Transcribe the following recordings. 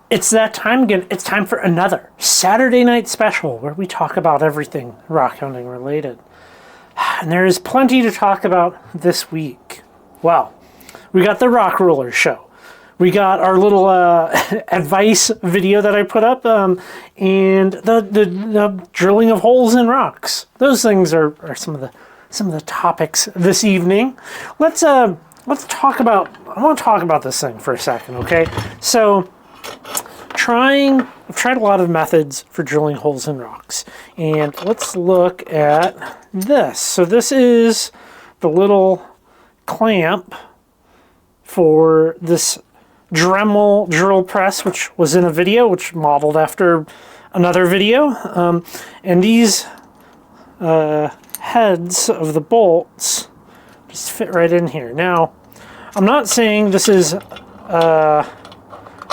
It's that time again. It's time for another Saturday night special where we talk about everything rockhounding related. And there is plenty to talk about this week. Well, we got the Rock Roller show. We got our little advice video that I put up, and the drilling of holes in rocks. Those things are some of the topics this evening. Let's talk about. I want to talk about this thing for a second, okay? So, I've tried a lot of methods for drilling holes in rocks, and let's look at this. So this is the little clamp for this Dremel drill press, which was in a video, which modeled after another video. And these heads of the bolts just fit right in here. Now, I'm not saying this is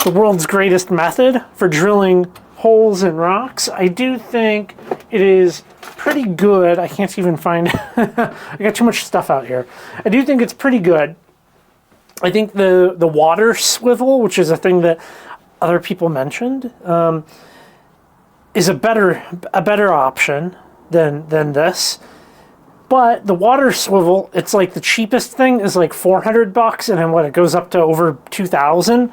the world's greatest method for drilling holes in rocks. I do think it is pretty good. I can't even find I got too much stuff out here. I do think it's pretty good. I think the water swivel, which is a thing that other people mentioned, is a better option than this. But the water swivel, it's like the cheapest thing is like $400, and then what, it goes up to over 2,000.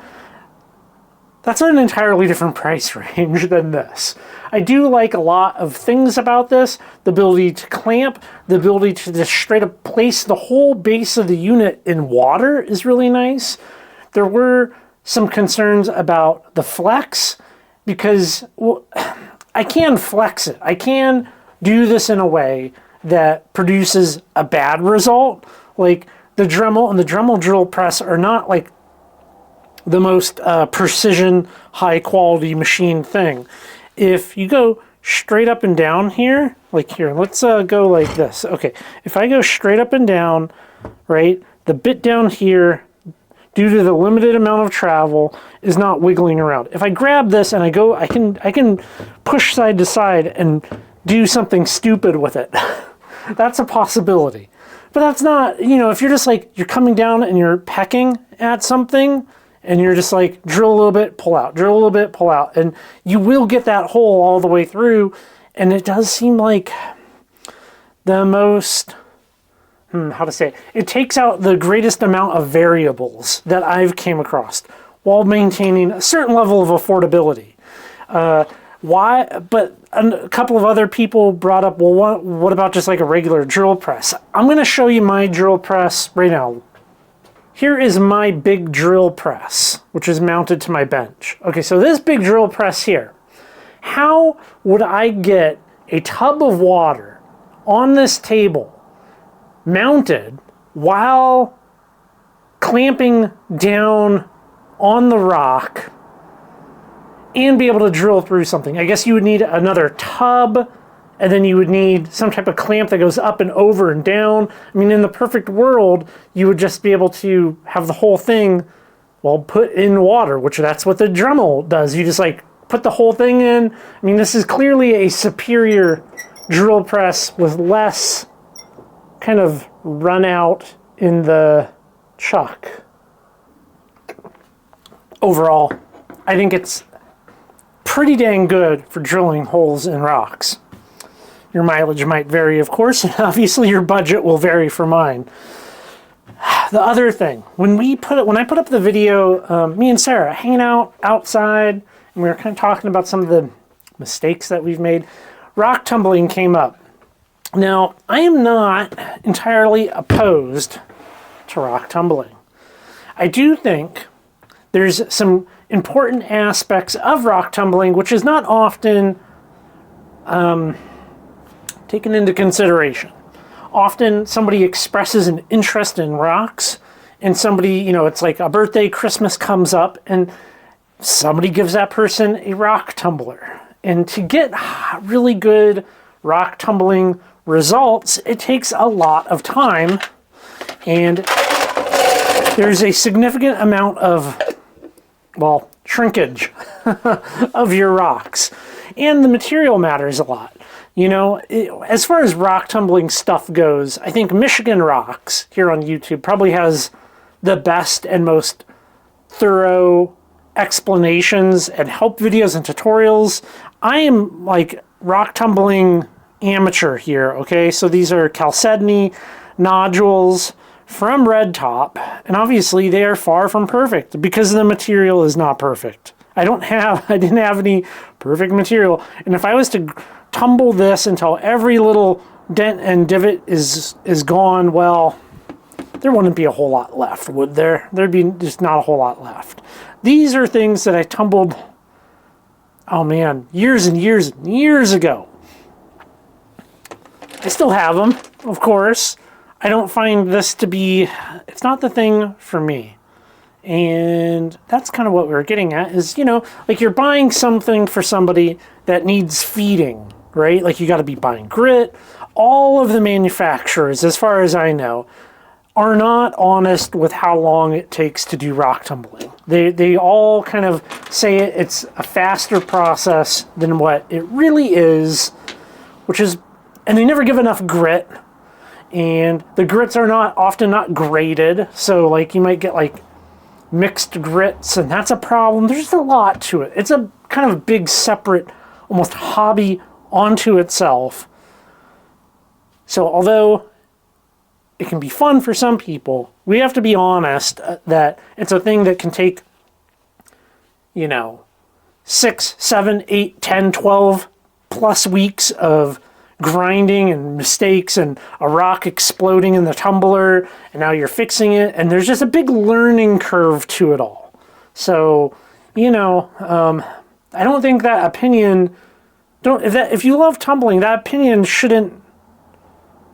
That's an entirely different price range than this. I do like a lot of things about this. The ability to clamp, the ability to just straight up place the whole base of the unit in water is really nice. There were some concerns about the flex because, well, I can flex it. I can do this in a way that produces a bad result. Like the Dremel and the Dremel drill press are not like the most precision, high quality machine thing. If you go straight up and down here, like here, let's go like this. Okay, if I go straight up and down, right, the bit down here, due to the limited amount of travel, is not wiggling around. If I grab this and I go, I can push side to side and do something stupid with it. That's a possibility. But that's not, you know, if you're just like, you're coming down and you're pecking at something, and you're just like, drill a little bit, pull out, drill a little bit, pull out. And you will get that hole all the way through. And it does seem like the most, how to say it? It takes out the greatest amount of variables that I've came across while maintaining a certain level of affordability. Why? But a couple of other people brought up, well, what about just like a regular drill press? I'm going to show you my drill press right now. Here is my big drill press, which is mounted to my bench. Okay, so this big drill press here, how would I get a tub of water on this table mounted while clamping down on the rock and be able to drill through something? I guess you would need another tub, and then you would need some type of clamp that goes up and over and down. I mean, in the perfect world, you would just be able to have the whole thing, well, put in water, which that's what the Dremel does. You just like put the whole thing in. I mean, this is clearly a superior drill press with less kind of run out in the chuck. Overall, I think it's pretty dang good for drilling holes in rocks. Your mileage might vary, of course, and obviously your budget will vary for mine. The other thing, when I put up the video, me and Sarah hanging out outside, and we were kind of talking about some of the mistakes that we've made, rock tumbling came up. Now, I am not entirely opposed to rock tumbling. I do think there's some important aspects of rock tumbling, which is not often taken into consideration. Often somebody expresses an interest in rocks, and somebody, you know, it's like a birthday, Christmas comes up, and somebody gives that person a rock tumbler. And to get really good rock tumbling results, it takes a lot of time, and there's a significant amount of, well, shrinkage of your rocks. And the material matters a lot. You know, as far as rock tumbling stuff goes, I think Michigan Rocks here on YouTube probably has the best and most thorough explanations and help videos and tutorials. I am like rock tumbling amateur here, okay? So these are chalcedony nodules from red top, and obviously they are far from perfect because the material is not perfect. I didn't have any perfect material, and if I was to tumble this until every little dent and divot is gone, well, there wouldn't be a whole lot left, would there? There'd be just not a whole lot left. These are things that I tumbled, oh man, years and years and years ago. I still have them, of course. I don't find this to be, it's not the thing for me. And that's kind of what we're getting at is, you know, like you're buying something for somebody that needs feeding, right? Like you got to be buying grit. All of the manufacturers, as far as I know, are not honest with how long it takes to do rock tumbling. They all kind of say it's a faster process than what it really is, which is, and they never give enough grit. And the grits are often not graded, so like you might get like mixed grits, and that's a problem. There's just a lot to it. It's a kind of big separate, almost hobby onto itself. So although it can be fun for some people, we have to be honest that it's a thing that can take, you know, 6, 7, 8, 10, 12 plus weeks of grinding and mistakes and a rock exploding in the tumbler, and now you're fixing it, and there's just a big learning curve to it all. So, you know, I don't think that opinion, if you love tumbling, that opinion shouldn't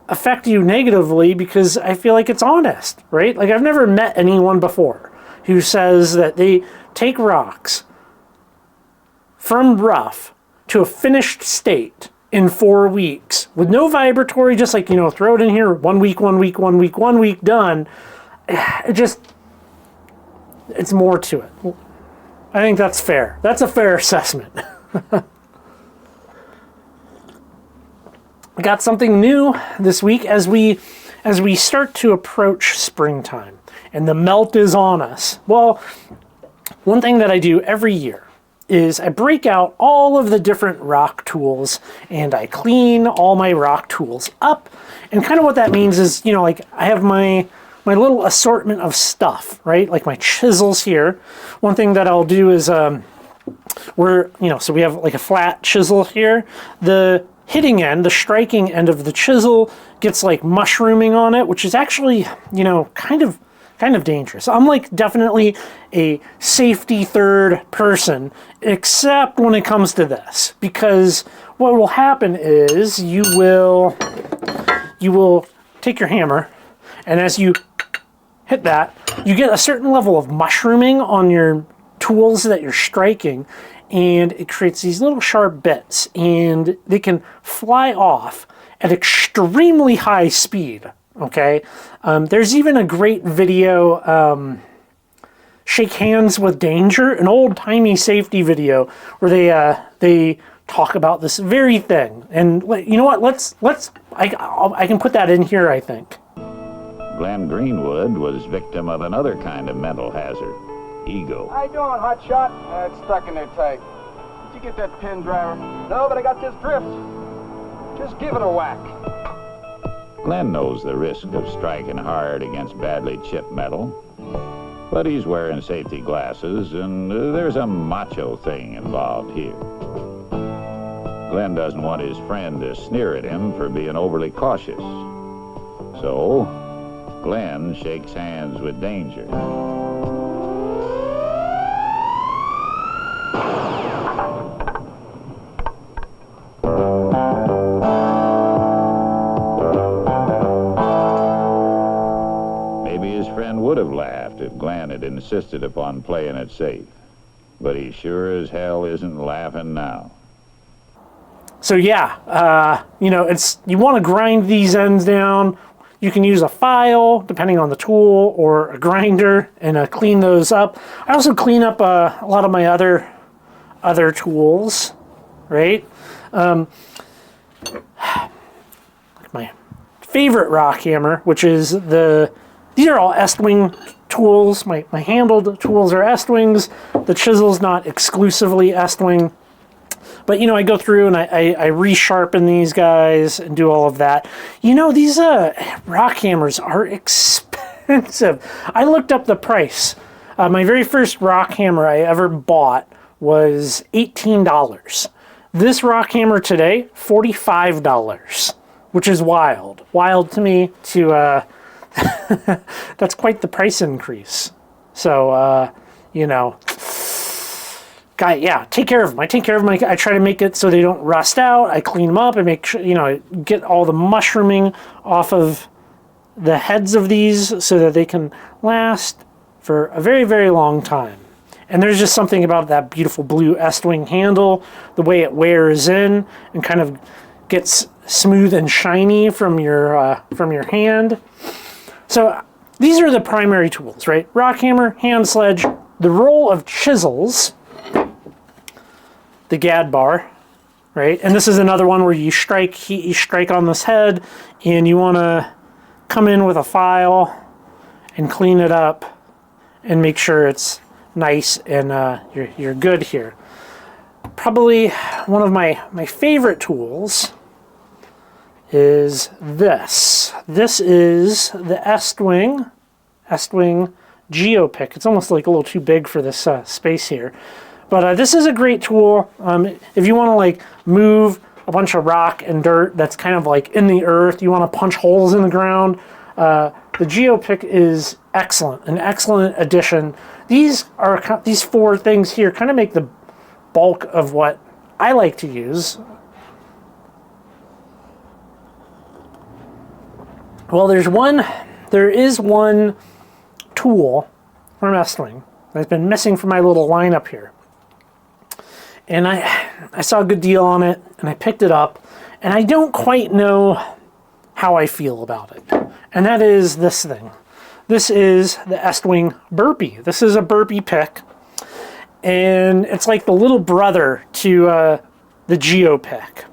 affect you negatively, because I feel like it's honest, right? Like I've never met anyone before who says that they take rocks from rough to a finished state in 4 weeks with no vibratory, just like, you know, throw it in here, 1 week, 1 week, 1 week, 1 week, done. It's more to it. I think that's fair. That's a fair assessment. I got something new this week as we start to approach springtime and the melt is on us. Well, one thing that I do every year is I break out all of the different rock tools and I clean all my rock tools up. And kind of what that means is, you know, like I have my little assortment of stuff, right? Like my chisels here. One thing that I'll do is so we have like a flat chisel here. The hitting end, the striking end of the chisel gets like mushrooming on it, which is actually, you know, kind of dangerous. I'm like definitely a safety third person, except when it comes to this, because what will happen is you will take your hammer, and as you hit that, you get a certain level of mushrooming on your tools that you're striking, and it creates these little sharp bits, and they can fly off at extremely high speed. Okay, there's even a great video, Shake Hands with Danger, an old-timey safety video where they talk about this very thing. And you know what? I can put that in here, I think. Glenn Greenwood was victim of another kind of mental hazard, ego. How you doing, hotshot? It's stuck in there tight. Did you get that pin, driver? No, but I got this drift. Just give it a whack. Glenn knows the risk of striking hard against badly chipped metal, but he's wearing safety glasses, and there's a macho thing involved here. Glenn doesn't want his friend to sneer at him for being overly cautious. So, Glenn shakes hands with danger. Would have laughed if Glenn had insisted upon playing it safe, but he sure as hell isn't laughing now. So yeah, you know, you want to grind these ends down. You can use a file, depending on the tool, or a grinder, and clean those up. I also clean up a lot of my other tools, right? Like my favorite rock hammer, which is the these are all Estwing tools. My handled tools are Estwings. The chisel's not exclusively Estwing. But, you know, I go through and I resharpen these guys and do all of that. You know, these rock hammers are expensive. I looked up the price. My very first rock hammer I ever bought was $18. This rock hammer today, $45, which is wild. Wild to me to, that's quite the price increase. So, you know, yeah, take care of them. I take care of them. I try to make it so they don't rust out. I clean them up. I make sure, you know, I get all the mushrooming off of the heads of these so that they can last for a very, very long time. And there's just something about that beautiful blue Estwing handle, the way it wears in and kind of gets smooth and shiny from your hand. So these are the primary tools, right? Rock hammer, hand sledge, the roll of chisels, the gad bar, right? And this is another one where you strike on this head and you want to come in with a file and clean it up and make sure it's nice and you're good here. Probably one of my favorite tools is this. This is the Estwing GeoPick. It's almost like a little too big for this space here. But this is a great tool if you want to like move a bunch of rock and dirt that's kind of like in the earth. You want to punch holes in the ground. The GeoPick is excellent, an excellent addition. These four things here kind of make the bulk of what I like to use. Well, there is one tool from Estwing that's been missing from my little lineup here. And I saw a good deal on it, and I picked it up, and I don't quite know how I feel about it. And that is this thing. This is the Estwing Burpee. This is a burpee pick, and it's like the little brother to the GeoPick.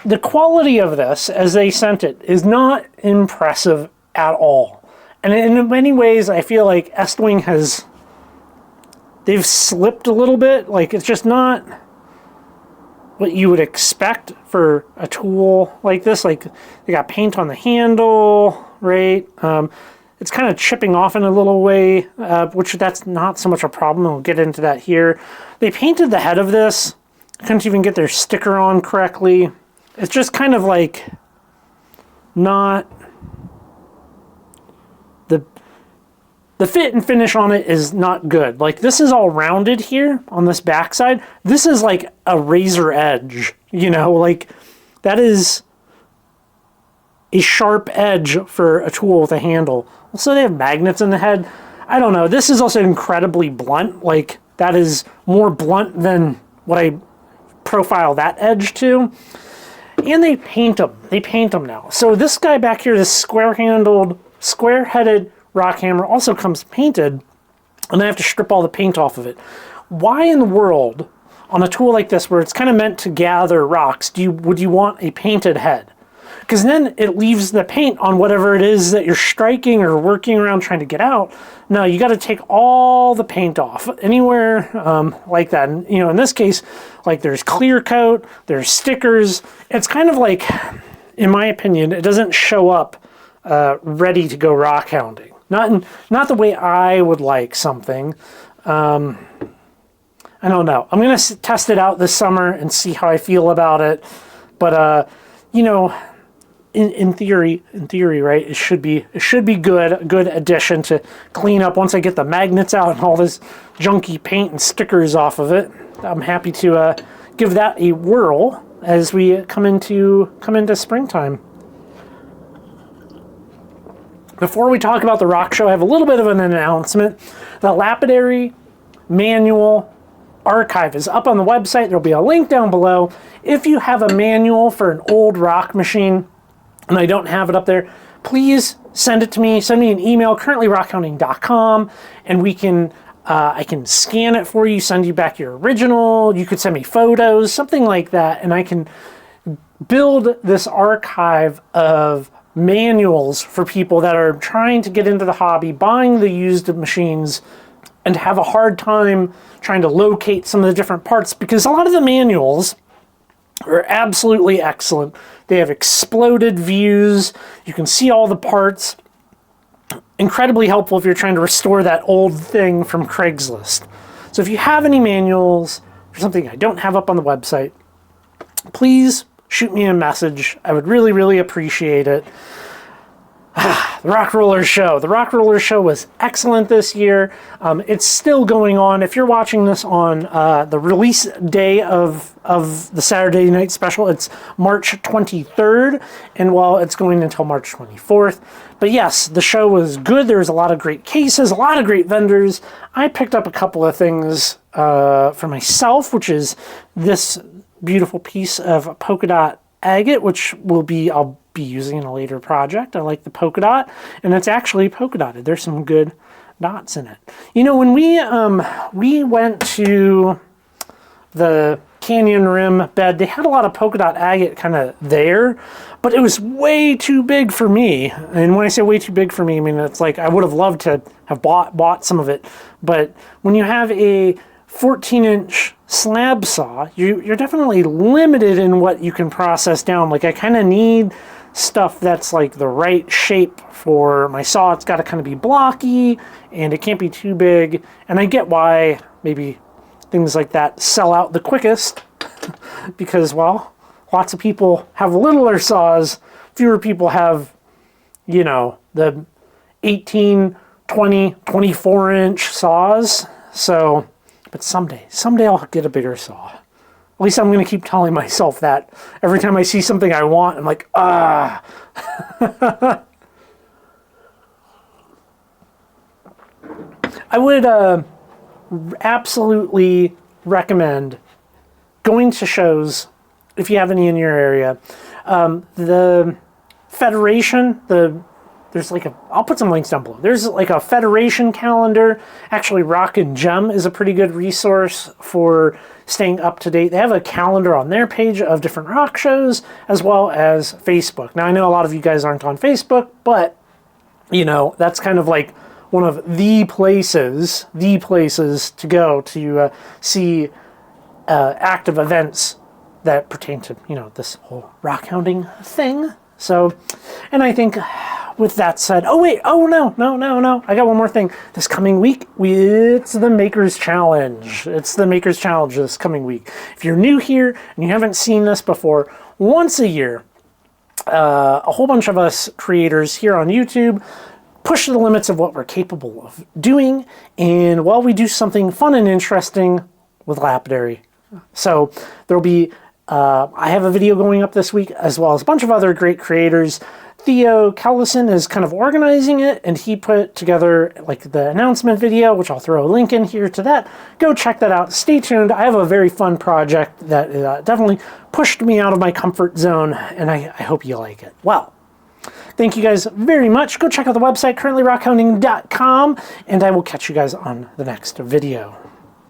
The quality of this, as they sent it, is not impressive at all. And in many ways, I feel like Estwing they've slipped a little bit. Like, it's just not what you would expect for a tool like this. Like, they got paint on the handle, right? It's kind of chipping off in a little way, which that's not so much a problem. We'll get into that here. They painted the head of this. Couldn't even get their sticker on correctly. It's just kind of like not... The fit and finish on it is not good. Like, this is all rounded here on this backside. This is like a razor edge, you know, like that is a sharp edge for a tool with a handle. Also, they have magnets in the head. I don't know. This is also incredibly blunt. Like, that is more blunt than what I profile that edge to. And they paint them. They paint them now. So this guy back here, this square-handled, square-headed rock hammer also comes painted, and I have to strip all the paint off of it. Why in the world, on a tool like this where it's kind of meant to gather rocks, would you want a painted head? Because then it leaves the paint on whatever it is that you're striking or working around trying to get out. No, you got to take all the paint off anywhere like that. And, you know, in this case, like, there's clear coat, there's stickers. It's kind of like, in my opinion, it doesn't show up ready to go rock hounding. Not the way I would like something. I don't know. I'm going to test it out this summer and see how I feel about it. But, you know, in theory, right, it should be good, a good addition to clean up once I get the magnets out and all this junky paint and stickers off of it. I'm happy to give that a whirl as we come into springtime. Before we talk about the rock show, I have a little bit of an announcement. The Lapidary manual archive is up on the website. There'll be a link down below. If you have a manual for an old rock machine and I don't have it up there, please send it to me. Send me an email, currentlyrockhounding.com, and we can I can scan it for you, send you back your original. You could send me photos, something like that, and I can build this archive of manuals for people that are trying to get into the hobby, buying the used machines, and have a hard time trying to locate some of the different parts, because a lot of the manuals are absolutely excellent. They have exploded views. You can see all the parts. Incredibly helpful if you're trying to restore that old thing from Craigslist. So if you have any manuals or something I don't have up on the website, please shoot me a message. I would really, really appreciate it. The Rock Roller Show. The Rock Roller Show was excellent this year. It's still going on. If you're watching this on the release day of the Saturday night special, it's March 23rd, and well, it's going until March 24th. But yes, the show was good. There was a lot of great cases, a lot of great vendors. I picked up a couple of things for myself, which is this beautiful piece of polka dot agate, which I'll be using in a later project. I like the polka dot, and it's actually polka dotted. There's some good dots in it. You know, when we went to the Canyon Rim bed, they had a lot of polka dot agate kind of there, but it was way too big for me. And when I say way too big for me, I mean, it's like I would have loved to have bought some of it. But when you have a 14-inch slab saw, you're definitely limited in what you can process down. Like, I kind of need stuff that's like the right shape for my saw. It's got to kind of be blocky, and it can't be too big. And I get why maybe things like that sell out the quickest because, well, lots of people have littler saws. Fewer people have, you know, the 18, 20, 24-inch saws. So, but someday I'll get a bigger saw. At least I'm going to keep telling myself that. Every time I see something I want, I'm like, ah. I would absolutely recommend going to shows, if you have any in your area. The Federation, there's like I'll put some links down below. There's like a Federation calendar. Actually, Rock and Gem is a pretty good resource for staying up to date. They have a calendar on their page of different rock shows, as well as Facebook. Now, I know a lot of you guys aren't on Facebook, but, you know, that's kind of like one of the places to go to see active events that pertain to, you know, this whole rockhounding thing. So, and I think with that said, no, I got one more thing. This coming week, it's the Maker's Challenge. It's the Maker's Challenge this coming week. If you're new here and you haven't seen this before, once a year, a whole bunch of us creators here on YouTube push the limits of what we're capable of doing, and while we do something fun and interesting with Lapidary. So there'll be, I have a video going up this week, as well as a bunch of other great creators. Theo Kellison is kind of organizing it, and he put together like the announcement video, which I'll throw a link in here to that. Go check that out. Stay tuned. I have a very fun project that definitely pushed me out of my comfort zone, and I hope you like it. Well, thank you guys very much. Go check out the website, currentlyrockhounding.com, and I will catch you guys on the next video.